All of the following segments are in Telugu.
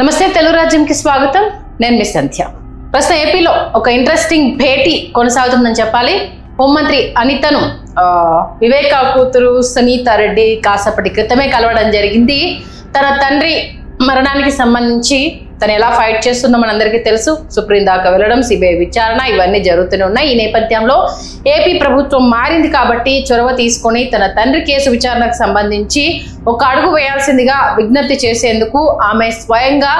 నమస్తే తెలుగు రాజ్యంకి స్వాగతం. నేను మీ సంధ్య. ప్రస్తుతం ఏపీలో ఒక ఇంట్రెస్టింగ్ భేటీ కొనసాగుతుందని చెప్పాలి. హోంమంత్రి అనితను వివేకా కూతురు సునీతా రెడ్డి కాసేపటి క్రితమే కలవడం జరిగింది. తన తండ్రి మరణానికి సంబంధించి తను ఎలా ఫైట్ చేస్తుందో మనందరికీ తెలుసు. సుప్రీం దాకా వెళ్ళడం, సిబిఐ విచారణ ఇవన్నీ జరుగుతూనే ఉన్నాయి. ఈ నేపథ్యంలో ఏపీ ప్రభుత్వం మారింది కాబట్టి చొరవ తీసుకొని తన తండ్రి కేసు విచారణకు సంబంధించి ఒక అడుగు వేయాల్సిందిగా విజ్ఞప్తి చేసేందుకు ఆమె స్వయంగా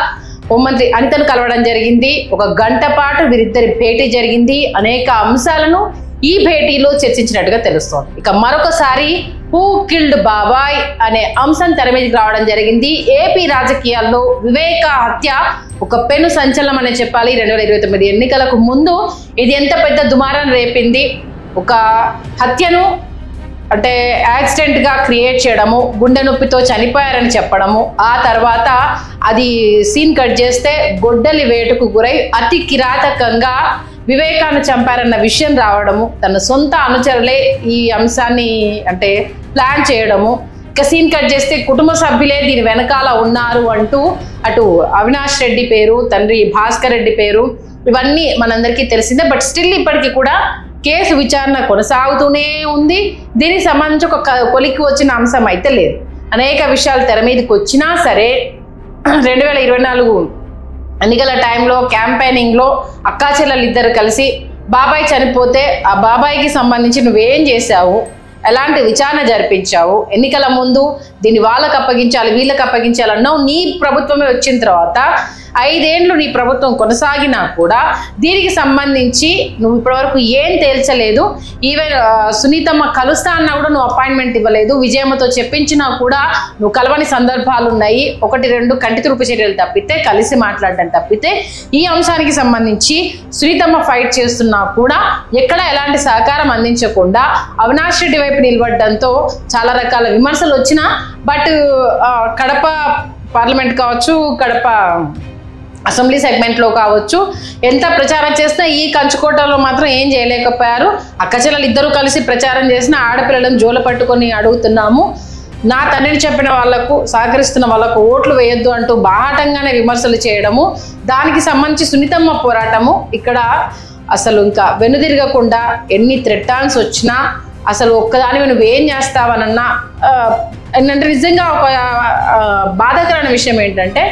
హోంమంత్రి అనితను కలవడం జరిగింది. ఒక గంట పాటు వీరిద్దరి భేటీ జరిగింది. అనేక అంశాలను ఈ భేటీలో చర్చించినట్టుగా తెలుస్తోంది. ఇక మరొకసారి హూ కిల్డ్ బాబాయ్ అనే అంశం తెర మీదకి రావడం జరిగింది. ఏపీ రాజకీయాల్లో వివేక హత్య ఒక పెను సంచలనం అనే చెప్పాలి. 2029 ఎన్నికలకు ముందు ఇది ఎంత పెద్ద దుమారం రేపింది. ఒక హత్యను అంటే యాక్సిడెంట్ గా క్రియేట్ చేయడము, గుండె నొప్పితో చనిపోయారని చెప్పడము, ఆ తర్వాత అది సీన్ కట్ చేస్తే గొడ్డలి వేటుకు గురై అతి కిరాతకంగా వివేకాన్ని చంపారన్న విషయం రావడము, తన సొంత అనుచరులే ఈ అంశాన్ని అంటే ప్లాన్ చేయడము, ఇక సీన్ కట్ చేస్తే కుటుంబ సభ్యులే దీని వెనకాల ఉన్నారు అంటూ అటు అవినాష్ రెడ్డి పేరు, తండ్రి భాస్కర్ రెడ్డి పేరు, ఇవన్నీ మనందరికీ తెలిసిందే. బట్ స్టిల్ ఇప్పటికీ కూడా కేసు విచారణ కొనసాగుతూనే ఉంది. దీనికి సంబంధించి ఒక కొలిక్కి వచ్చిన అంశం అయితే లేదు. అనేక విషయాలు తెర మీదకి వచ్చినా సరే 2024 ఎన్నికల టైంలో క్యాంపెయినింగ్లో అక్కా చెల్లెలు ఇద్దరు కలిసి బాబాయ్ చనిపోతే ఆ బాబాయ్కి సంబంధించి నువ్వేం చేశావు, ఎలాంటి విచారణ జరిపించావు, ఎన్నికల ముందు దీన్ని వాళ్ళకి అప్పగించాలి వీళ్ళకి అప్పగించాలన్నావు. నీ ప్రభుత్వమే వచ్చిన తర్వాత 5 ఏళ్ళు నీ ప్రభుత్వం కొనసాగినా కూడా దీనికి సంబంధించి నువ్వు ఇప్పటివరకు ఏం తేల్చలేదు. ఈవెన్ సునీతమ్మ కలుస్తా అన్నా కూడా నువ్వు అపాయింట్మెంట్ ఇవ్వలేదు. విజయమ్మతో చెప్పించినా కూడా నువ్వు కలవని సందర్భాలు ఉన్నాయి. 1-2 కంటి తురుపు చర్యలు తప్పితే, కలిసి మాట్లాడడం తప్పితే ఈ అంశానికి సంబంధించి సునీతమ్మ ఫైట్ చేస్తున్నా కూడా ఎక్కడ ఎలాంటి సహకారం అందించకుండా అవినాష్ రెడ్డి వైపు నిలబడడంతో చాలా రకాల విమర్శలు వచ్చినా, బట్ కడప పార్లమెంట్ కావచ్చు, కడప అసెంబ్లీ సెగ్మెంట్లో కావచ్చు, ఎంత ప్రచారం చేసినా ఈ కంచుకోటలో మాత్రం ఏం చేయలేకపోయారు. అక్కచెల్లెలు ఇద్దరు కలిసి ప్రచారం చేసిన ఆడపిల్లలను జోల పట్టుకొని అడుగుతున్నాము, నా తండ్రిని చెప్పిన వాళ్లకు సహకరిస్తున్న వాళ్ళకు ఓట్లు వేయొద్దు అంటూ బాహాటంగానే విమర్శలు చేయడము, దానికి సంబంధించి సునీతమ్మ పోరాటము ఇక్కడ అసలు ఇంకా వెనుదిరగకుండా ఎన్ని థ్రెటాన్స్ వచ్చినా అసలు ఒక్కదానివి నువ్వేం చేస్తావనన్నా ఏంటంటే నిజంగా ఒక బాధాకరమైన విషయం ఏంటంటే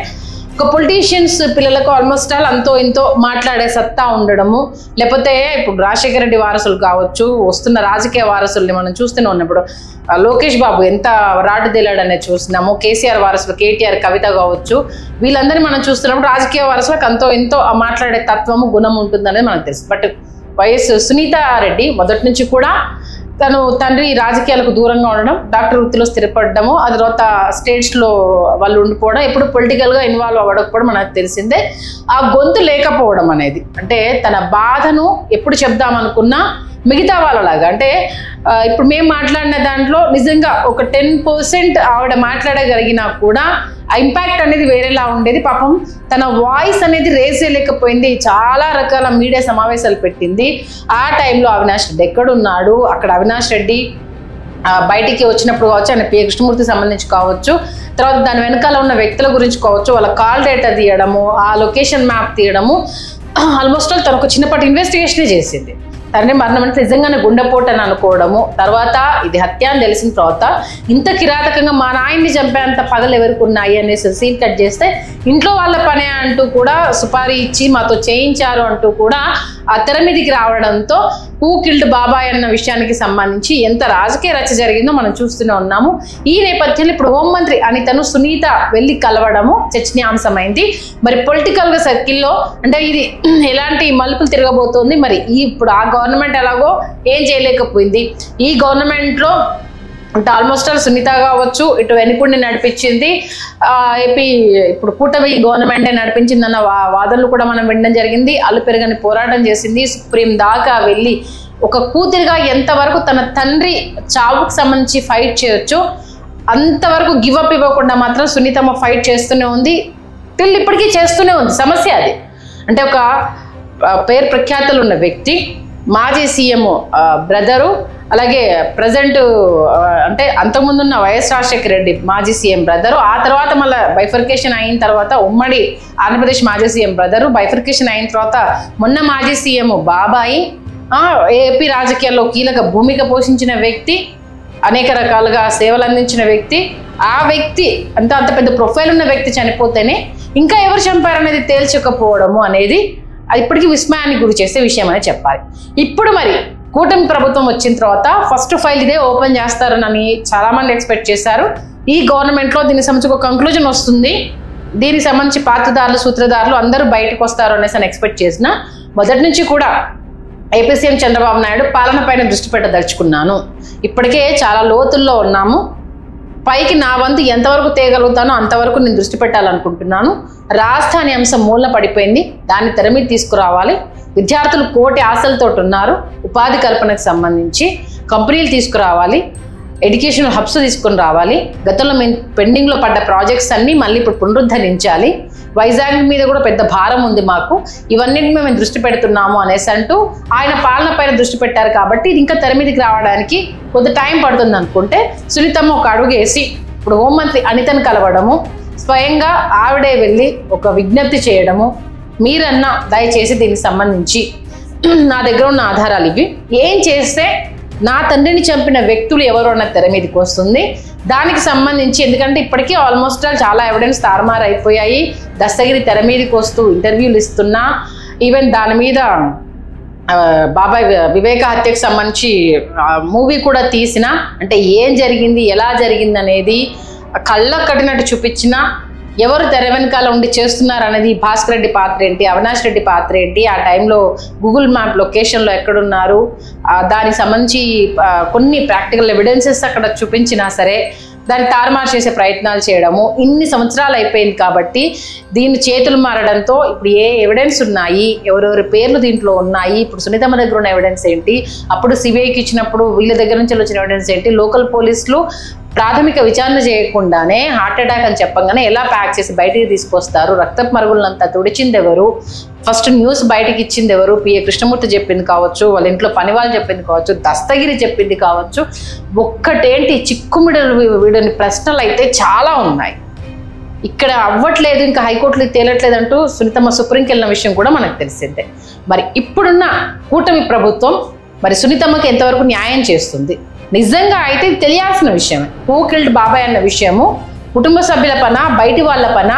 ఒక పొలిటీషియన్స్ పిల్లలకు ఆల్మోస్ట్ ఆల్ అంతో ఇంతో మాట్లాడే సత్తా ఉండడము, లేకపోతే ఇప్పుడు రాజశేఖర రెడ్డి వారసులు కావచ్చు, వస్తున్న రాజకీయ వారసుల్ని మనం చూస్తూనే ఉన్నప్పుడు లోకేష్ బాబు ఎంత రాటుదేలాడనేది చూస్తున్నాము, కేసీఆర్ వారసులు కేటీఆర్ కవిత కావచ్చు, వీళ్ళందరినీ మనం చూస్తున్నప్పుడు రాజకీయ వారసులకు అంతో ఎంతో మాట్లాడే తత్వము గుణం ఉంటుందనేది మనకు తెలుసు. బట్ వైఎస్ సునీతా రెడ్డి మొదటి నుంచి కూడా తను తండ్రి రాజకీయాలకు దూరంగా ఉండడం, డాక్టర్ వృత్తిలో స్థిరపడము, ఆ తర్వాత స్టేట్స్లో వాళ్ళు ఉండిపోవడం, ఎప్పుడు పొలిటికల్గా ఇన్వాల్వ్ అవ్వకపోవడం మనకు తెలిసిందే. ఆ గొంతు లేకపోవడం అనేది అంటే తన బాధను ఎప్పుడు చెప్దామనుకున్నా మిగతా వాళ్ళలాగా అంటే ఇప్పుడు మేము మాట్లాడిన దాంట్లో నిజంగా ఒక 10% ఆవిడ మాట్లాడగలిగినా కూడా ఆ ఇంపాక్ట్ అనేది వేరేలా ఉండేది. పాపం తన వాయిస్ అనేది రేస్ చేయలేకపోయింది. చాలా రకాల మీడియా సమావేశాలు పెట్టింది. ఆ టైంలో అవినాష్ రెడ్డి ఎక్కడున్నాడు, అక్కడ అవినాష్ రెడ్డి బయటికి వచ్చినప్పుడు కావచ్చు, ఆయన పిఏ కృష్ణమూర్తికి సంబంధించి కావచ్చు, తర్వాత దాని వెనకాల ఉన్న వ్యక్తుల గురించి కావచ్చు, వాళ్ళ కాల్ డేటా తీయడము, ఆ లొకేషన్ మ్యాప్ తీయడము, ఆల్మోస్ట్ ఆల్ తను ఒక చిన్నపాటి ఇన్వెస్టిగేషనే చేసింది. తండ్రి మరణం అంటే నిజంగానే గుండెపోటు అని అనుకోవడము, తర్వాత ఇది హత్య అని తెలిసిన తర్వాత ఇంత కిరాతకంగా మా నాయన్ని చంపేంత పగలు ఎవరికి ఉన్నాయి అనేసి సీన్ కట్ చేస్తే ఇంట్లో వాళ్ళ పనే అంటూ కూడా సుపారీ ఇచ్చి మాతో చేయించారు అంటూ కూడా ఆ తెర మీదికి రావడంతో హూ కిల్డ్ బాబాయ్ అన్న విషయానికి సంబంధించి ఎంత రాజకీయ రచ్చ జరిగిందో మనం చూస్తూనే ఉన్నాము. ఈ నేపథ్యంలో ఇప్పుడు హోంమంత్రి అనితను సునీత వెళ్ళి కలవడము చర్చనీయాంశమైంది. మరి పొలిటికల్గా సర్కిల్లో అంటే ఇది ఎలాంటి మలుపులు తిరగబోతోంది, మరి ఇప్పుడు ఆ గవర్నమెంట్ ఎలాగో ఏం చేయలేకపోయింది, ఈ గవర్నమెంట్లో అంటే ఆల్మోస్ట్ ఆల్ సునీత కావచ్చు ఇటు వెనుకుండి నడిపించింది, ఏపీ ఇప్పుడు కూటమి గవర్నమెంటే నడిపించిందన్న వాదనలు కూడా మనం వినడం జరిగింది. అల్లు పెరగని పోరాటం చేసింది, సుప్రీం దాకా వెళ్ళి ఒక కూతురిగా ఎంతవరకు తన తండ్రి చావుకు సంబంధించి ఫైట్ చేయొచ్చు అంతవరకు గివప్ ఇవ్వకుండా మాత్రం సునీతమ్మ ఫైట్ చేస్తూనే ఉంది. టిల్ ఇప్పటికీ చేస్తూనే ఉంది. సమస్య అది అంటే ఒక పేరు ప్రఖ్యాతులు ఉన్న వ్యక్తి మాజీ సీఎం బ్రదరు, అలాగే ప్రజెంట్ అంటే అంతకుముందున్న వైఎస్ రాజశేఖర రెడ్డి మాజీ సీఎం బ్రదరు, ఆ తర్వాత మళ్ళీ బైఫర్కేషన్ అయిన తర్వాత ఉమ్మడి ఆంధ్రప్రదేశ్ మాజీ సీఎం బ్రదరు, బైఫర్కేషన్ అయిన తర్వాత మొన్న మాజీ సీఎం బాబాయి, ఏపీ రాజకీయాల్లో కీలక భూమిక పోషించిన వ్యక్తి, అనేక రకాలుగా సేవలు అందించిన వ్యక్తి. ఆ వ్యక్తి అంత పెద్ద ప్రొఫైల్ ఉన్న వ్యక్తి చనిపోతేనే ఇంకా ఎవరు చంపారనేది తేల్చకపోవడము అనేది ఇప్పటికీ విస్మయానికి గురి చేసే విషయం అని చెప్పాలి. ఇప్పుడు మరి కూటమి ప్రభుత్వం వచ్చిన తర్వాత ఫస్ట్ ఫైల్ ఇదే ఓపెన్ చేస్తారని చాలామంది ఎక్స్పెక్ట్ చేశారు. ఈ గవర్నమెంట్లో దీనికి సంబంధించి ఒక కంక్లూజన్ వస్తుంది, దీనికి సంబంధించి పాత్రదారులు సూత్రధారులు అందరూ బయటకు వస్తారు అనేసి అని ఎక్స్పెక్ట్ చేసిన మొదటి నుంచి కూడా ఏపీ సీఎం చంద్రబాబు నాయుడు పాలన పైన దృష్టి పెట్టదలుచుకున్నాను, ఇప్పటికే చాలా లోతుల్లో ఉన్నాము, పైకి నా వంతు ఎంతవరకు తేగలుగుతానో అంతవరకు నేను దృష్టి పెట్టాలనుకుంటున్నాను, రాజధాని అంశం మూలన పడిపోయింది, దాన్ని తెర మీద తీసుకురావాలి, విద్యార్థులు కోటి ఆశలతో ఉన్నారు, ఉపాధి కల్పనకు సంబంధించి కంపెనీలు తీసుకురావాలి, ఎడ్యుకేషన్ హబ్స్ తీసుకుని రావాలి, గతంలో మేము పెండింగ్లో పడ్డ ప్రాజెక్ట్స్ అన్నీ మళ్ళీ ఇప్పుడు పునరుద్ధరించాలి, వైజాగ్ మీద కూడా పెద్ద భారం ఉంది మాకు, ఇవన్నింటి మేము దృష్టి పెడుతున్నాము అనేసి అంటూ ఆయన పాలన పైన దృష్టి పెట్టారు. కాబట్టి ఇది ఇంకా తెర మీదకి రావడానికి కొంత టైం పడుతుంది అనుకుంటే సునీతమ్మ ఒక అడుగు వేసి ఇప్పుడు హోంమంత్రి అనితను కలవడము, స్వయంగా ఆవిడే వెళ్ళి ఒక విజ్ఞప్తి చేయడము, మీరన్నా దయచేసి దీనికి సంబంధించి నా దగ్గర ఉన్న ఆధారాలు ఇవి, ఏం చేస్తే నా తండ్రిని చంపిన వ్యక్తులు ఎవరు అన్న తెర మీదకి వస్తుంది, దానికి సంబంధించి ఎందుకంటే ఇప్పటికీ ఆల్మోస్ట్ చాలా ఎవిడెన్స్ తారుమారు అయిపోయాయి, దస్తగిరి తెర మీదకి వస్తూ ఇంటర్వ్యూలు ఇస్తున్నా, ఈవెన్ దాని మీద బాబాయ్ వివేక హత్యకు సంబంధించి మూవీ కూడా తీసిన, అంటే ఏం జరిగింది ఎలా జరిగింది అనేది కళ్ళ కట్టినట్టు చూపించిన, ఎవరు తెర వెనకాల ఉండి చేస్తున్నారు అనేది భాస్కర్ రెడ్డి పాత్ర ఏంటి, అవినాష్ రెడ్డి పాత్ర ఏంటి, ఆ టైంలో గూగుల్ మ్యాప్ లొకేషన్లో ఎక్కడున్నారు, దానికి సంబంధించి కొన్ని ప్రాక్టికల్ ఎవిడెన్సెస్ అక్కడ చూపించినా సరే దాన్ని తారుమారు చేసే ప్రయత్నాలు చేయడము, ఇన్ని సంవత్సరాలు అయిపోయింది కాబట్టి దీన్ని చేతులు మారడంతో ఇప్పుడు ఏ ఎవిడెన్స్ ఉన్నాయి, ఎవరెవరి పేర్లు దీంట్లో ఉన్నాయి, ఇప్పుడు సునీతమ్మ దగ్గర ఉన్న ఎవిడెన్స్ ఏంటి, అప్పుడు సిబిఐకి ఇచ్చినప్పుడు వీళ్ళ దగ్గర నుంచి వచ్చిన ఎవిడెన్స్ ఏంటి, లోకల్ పోలీసులు ప్రాథమిక విచారణ చేయకుండానే హార్ట్ అటాక్ అని చెప్పగానే ఎలా ప్యాక్ చేసి బయటికి తీసుకొస్తారు, రక్తపు మరుగులంతా తుడిచింది ఎవరు, ఫస్ట్ న్యూస్ బయటకి ఇచ్చింది ఎవరు, పిఏ కృష్ణమూర్తి చెప్పింది కావచ్చు, వాళ్ళ ఇంట్లో పని వాళ్ళు చెప్పింది కావచ్చు, దస్తగిరి చెప్పింది కావచ్చు, ఒక్కటేంటి వీడని ప్రశ్నలు అయితే చాలా ఉన్నాయి. ఇక్కడ అవ్వట్లేదు, ఇంకా హైకోర్టులో తేలట్లేదు అంటూ సునీతమ్మ సుప్రీంకి వెళ్ళిన విషయం కూడా మనకు తెలిసిందే. మరి ఇప్పుడున్న కూటమి ప్రభుత్వం మరి సునీతమ్మకి ఎంతవరకు న్యాయం చేస్తుంది? నిజంగా అయితే తెలియాల్సిన విషయమే. హూ కిల్డ్ బాబాయ్ అన్న విషయము కుటుంబ సభ్యుల పన, బయటి వాళ్ళ పన,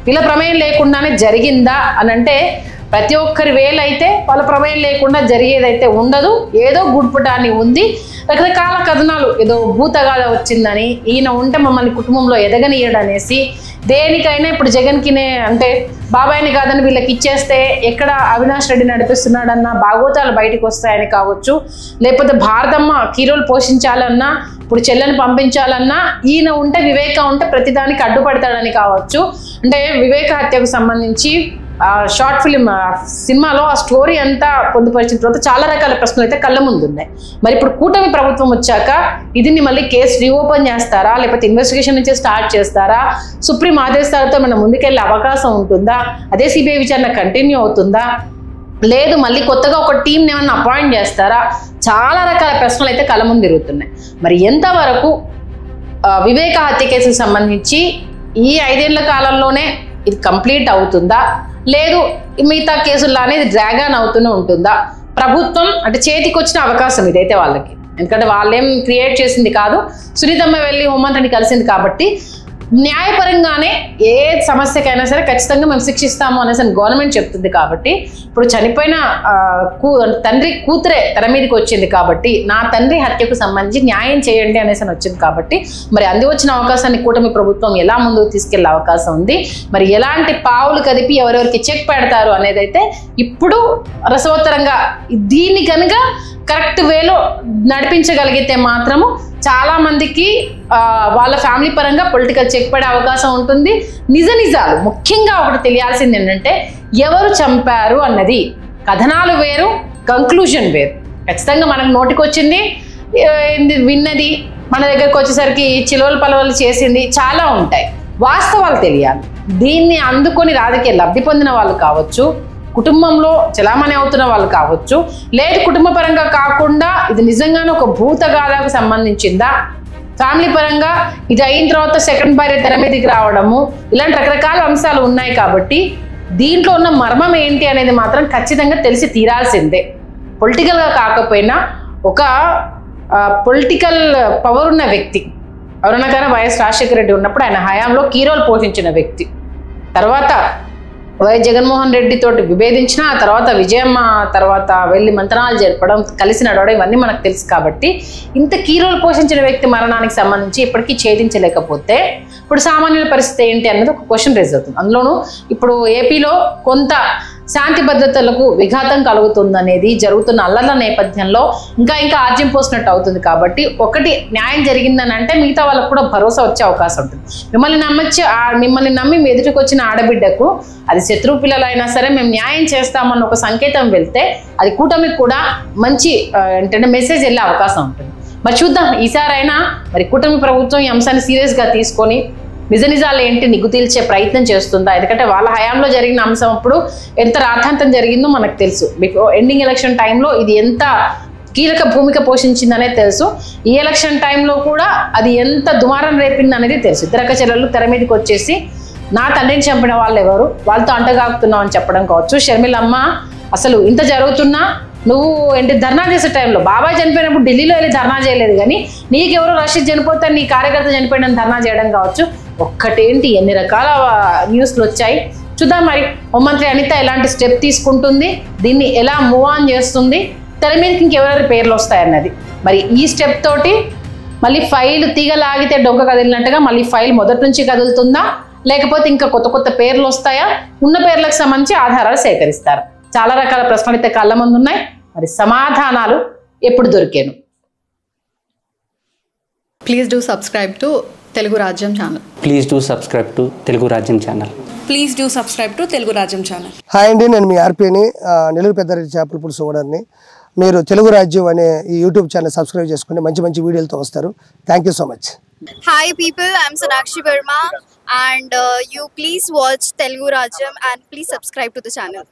వీళ్ళ ప్రమేయం లేకుండానే జరిగిందా అని అంటే ప్రతి ఒక్కరి వేలైతే వాళ్ళ ప్రమేయం లేకుండా జరిగేదైతే ఉండదు, ఏదో గుడ్పుటాన్ని ఉంది, రకరకాల కథనాలు, ఏదో భూతగాథ వచ్చిందని, ఈయన ఉంటే మమ్మల్ని కుటుంబంలో ఎదగనీయడనేసి, దేనికైనా ఇప్పుడు జగన్కినే అంటే బాబాయిని కాదని వీళ్ళకి ఇచ్చేస్తే ఎక్కడ అవినాష్ రెడ్డి నడిపిస్తున్నాడన్నా భాగోతాలు బయటకు వస్తాయని కావచ్చు, లేకపోతే భారతమ్మ హీరోలు పోషించాలన్నా, ఇప్పుడు చెల్లెని పంపించాలన్నా ఈయన ఉంటే, వివేక ఉంటే ప్రతిదానికి అడ్డుపడతాడని కావచ్చు. అంటే వివేక హత్యకు సంబంధించి షార్ట్ ఫిలిం సినిమాలో ఆ స్టోరీ అంతా పొందుపరిచిన తర్వాత చాలా రకాల ప్రశ్నలు అయితే కళ్ళ ముందు ఉన్నాయి. మరి ఇప్పుడు కూటమి ప్రభుత్వం వచ్చాక ఇది మళ్ళీ కేసు రీఓపెన్ చేస్తారా, లేకపోతే ఇన్వెస్టిగేషన్ నుంచి స్టార్ట్ చేస్తారా, సుప్రీం ఆదేశాలతో మనం ముందుకెళ్ళే అవకాశం ఉంటుందా, అదే సిబిఐ విచారణ కంటిన్యూ అవుతుందా, లేదు మళ్ళీ కొత్తగా ఒక టీంని ఏమన్నా అపాయింట్ చేస్తారా, చాలా రకాల ప్రశ్నలు అయితే కళ్ళ ముందు తిరుగుతున్నాయి. మరి ఎంతవరకు వివేక హత్య కేసుకు సంబంధించి ఈ 5 ఏళ్ల కాలంలోనే ఇది కంప్లీట్ అవుతుందా, లేదు మిగతా కేసుల్లానే ఇది డ్రాగ్ ఆన్ అవుతూనే ఉంటుందా? ప్రభుత్వం అంటే చేతికి వచ్చిన అవకాశం ఇదైతే వాళ్ళకి, ఎందుకంటే వాళ్ళేం క్రియేట్ చేసింది కాదు, సునీతమ్మ వెళ్ళి హోంమంత్రిని కలిసింది కాబట్టి న్యాయపరంగానే ఏ సమస్యకైనా సరే ఖచ్చితంగా మేము శిక్షిస్తాము అనేసి గవర్నమెంట్ చెప్తుంది. కాబట్టి ఇప్పుడు చనిపోయిన తండ్రి కూతురే తెర మీదకి వచ్చింది కాబట్టి నా తండ్రి హత్యకు సంబంధించి న్యాయం చేయండి అనేసి వచ్చింది కాబట్టి మరి అంది వచ్చిన అవకాశాన్ని కూటమి ప్రభుత్వం ఎలా ముందుకు తీసుకెళ్లే అవకాశం ఉంది, మరి ఎలాంటి పావులు కదిపి ఎవరెవరికి చెక్ పెడతారు అనేది అయితే ఇప్పుడు రసవత్తరంగా దీన్ని కనుక కరెక్ట్ వేలో నడిపించగలిగితే మాత్రము చాలా మందికి వాళ్ళ ఫ్యామిలీ పరంగా పొలిటికల్ చెక్ పడే అవకాశం ఉంటుంది. నిజాలు ముఖ్యంగా ఒకటి తెలియాల్సింది ఏంటంటే ఎవరు చంపారు అన్నది కథనాలు వేరు, కంక్లూజన్ వేరు. ఖచ్చితంగా మనకు నోటికి వచ్చింది విన్నది మన దగ్గరకు వచ్చేసరికి చిలువలు పలవలు చేసింది చాలా ఉంటాయి, వాస్తవాలు తెలియాలి. దీన్ని అందుకొని రాజకీయ లబ్ధి పొందిన వాళ్ళు కావచ్చు, కుటుంబంలో చలామణి అవుతున్న వాళ్ళు కావచ్చు, లేదు కుటుంబ పరంగా కాకుండా ఇది నిజంగానే ఒక భూతగాథకు సంబంధించిందా, ఫ్యామిలీ పరంగా ఇది అయిన తర్వాత సెకండ్ భార్య తెర మీదకి రావడము, ఇలాంటి రకరకాల అంశాలు ఉన్నాయి. కాబట్టి దీంట్లో ఉన్న మర్మం ఏంటి అనేది మాత్రం ఖచ్చితంగా తెలిసి తీరాల్సిందే. పొలిటికల్గా కాకపోయినా ఒక పొలిటికల్ పవర్ ఉన్న వ్యక్తి ఎవరైనా కానీ వైఎస్ రాజశేఖర రెడ్డి ఉన్నప్పుడు ఆయన హయాంలో కీ రోల్ పోషించిన వ్యక్తి. తర్వాత వైఎస్ జగన్మోహన్ రెడ్డి తోటి విభేదించిన ఆ తర్వాత విజయమ్మ తర్వాత వెళ్ళి మంతనాలు జరపడం, కలిసి నడవడం ఇవన్నీ మనకు తెలుసు. కాబట్టి ఇంత కీ రోల్ పోషించిన వ్యక్తి మరణానికి సంబంధించి ఇప్పటికీ ఛేదించలేకపోతే ఇప్పుడు సామాన్యుల పరిస్థితి ఏంటి అన్నది ఒక క్వశ్చన్ రేజ్ అవుతుంది. అందులోనూ ఇప్పుడు ఏపీలో కొంత శాంతి భద్రతలకు విఘాతం కలుగుతుందనేది జరుగుతున్న అల్లర్ల నేపథ్యంలో ఇంకా ఆజ్యం పోసినట్టు అవుతుంది. కాబట్టి ఒకటి న్యాయం జరిగిందని అంటే మిగతా వాళ్ళకు కూడా భరోసా వచ్చే అవకాశం ఉంటుంది. మిమ్మల్ని నమ్మి మీ ఎదుటికి వచ్చిన ఆడబిడ్డకు అది శత్రువు పిల్లలైనా సరే మేము న్యాయం చేస్తామన్న ఒక సంకేతం వెళ్తే అది కూటమికి కూడా మంచి ఏంటంటే మెసేజ్ వెళ్ళే అవకాశం ఉంటుంది. మరి చూద్దాం ఈసారైనా మరి కూటమి ప్రభుత్వం ఈ అంశాన్ని సీరియస్గా తీసుకొని నిజాలు ఏంటి నిగ్గు తీల్చే ప్రయత్నం చేస్తుందా. ఎందుకంటే వాళ్ళ హయాంలో జరిగిన అంశం అప్పుడు ఎంత రాద్ధాంతం జరిగిందో మనకు తెలుసు. ఎండింగ్ ఎలక్షన్ టైంలో ఇది ఎంత కీలక భూమిక పోషించిందనే తెలుసు. ఈ ఎలక్షన్ టైంలో కూడా అది ఎంత దుమారం రేపింది అనేది తెలుసు. ఇద్దరక్క చెల్లెళ్ళు తెర మీదకి వచ్చేసి నా తండ్రిని చంపిన వాళ్ళు ఎవరు, వాళ్ళతో అంటగాకుతున్నావు అని చెప్పడం కావచ్చు. షర్మిలమ్మ అసలు ఇంత జరుగుతున్నా నువ్వు ఏంటి ధర్నా చేసే టైంలో బాబాయ్ చనిపోయినప్పుడు ఢిల్లీలో వెళ్ళి ధర్నా చేయలేదు, కానీ నీకెవరో రషీద్ చనిపోతే నీ కార్యకర్త చనిపోయిన ధర్నా చేయడం కావచ్చు. ఒక్కటేంటి ఎన్ని రకాల న్యూస్లు వచ్చాయి. చూద్దాం మరి హోంమంత్రి అనిత ఎలాంటి స్టెప్ తీసుకుంటుంది, దీన్ని ఎలా మూవ్ ఆన్ చేస్తుంది, తెర మీదకి ఇంకెవరెవరి పేర్లు వస్తాయన్నది. మరి ఈ స్టెప్ తోటి మళ్ళీ ఫైల్ తీగలాగితే డొంక కదిలినట్టుగా మళ్ళీ ఫైల్ మొదటి నుంచి కదులుతుందా, లేకపోతే ఇంకా కొత్త కొత్త పేర్లు వస్తాయా, ఉన్న పేర్లకు సంబంధించి ఆధారాలు సేకరిస్తారు. చాలా రకాల ప్రశ్నలు అయితే కళ్ళ ముందు ఉన్నాయి. మరి సమాధానాలు ఎప్పుడు దొరికేను. Please do subscribe to Telugu Rajyam channel. Please do subscribe to Telugu Rajyam channel. Please do subscribe to Telugu Rajyam channel. Hi అండి, నేను మీ ఆర్పీని, నెల్లూరు పెద్దారెడ్డి చేపల పులుసు ఓనర్ని. మీరు తెలుగు రాజ్యం అనే ఈ యూట్యూబ్ ఛానల్ సబ్స్క్రైబ్ చేసుకుని మంచి మంచి వీడియోలతో వస్తారు. Thank you so much. Hi people, I'm Sonakshi Verma and you please watch Telugu Rajyam and please subscribe to the channel.